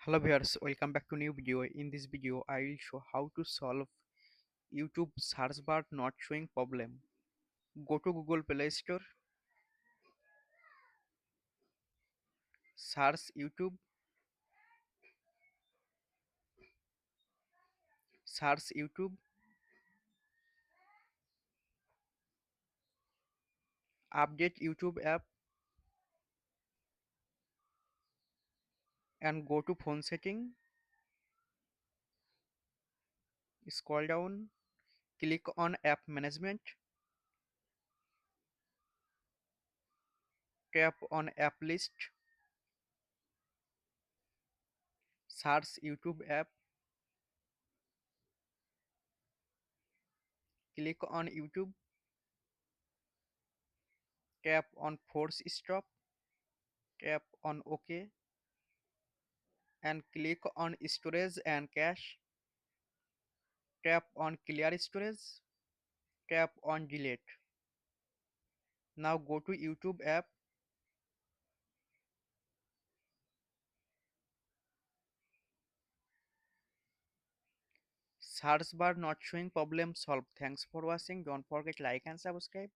Hello viewers, welcome back to new video. In this video, I will show how to solve YouTube search bar not showing problem. Go to Google Play Store, search YouTube, search YouTube, update YouTube app and go to phone setting, scroll down, click on app management, tap on app list, search YouTube app, click on YouTube, tap on force stop, tap on OK and click on storage and cache, tap on clear storage, tap on delete. Now go to YouTube app, search bar not showing problem solved. Thanks for watching. Don't forget like and subscribe.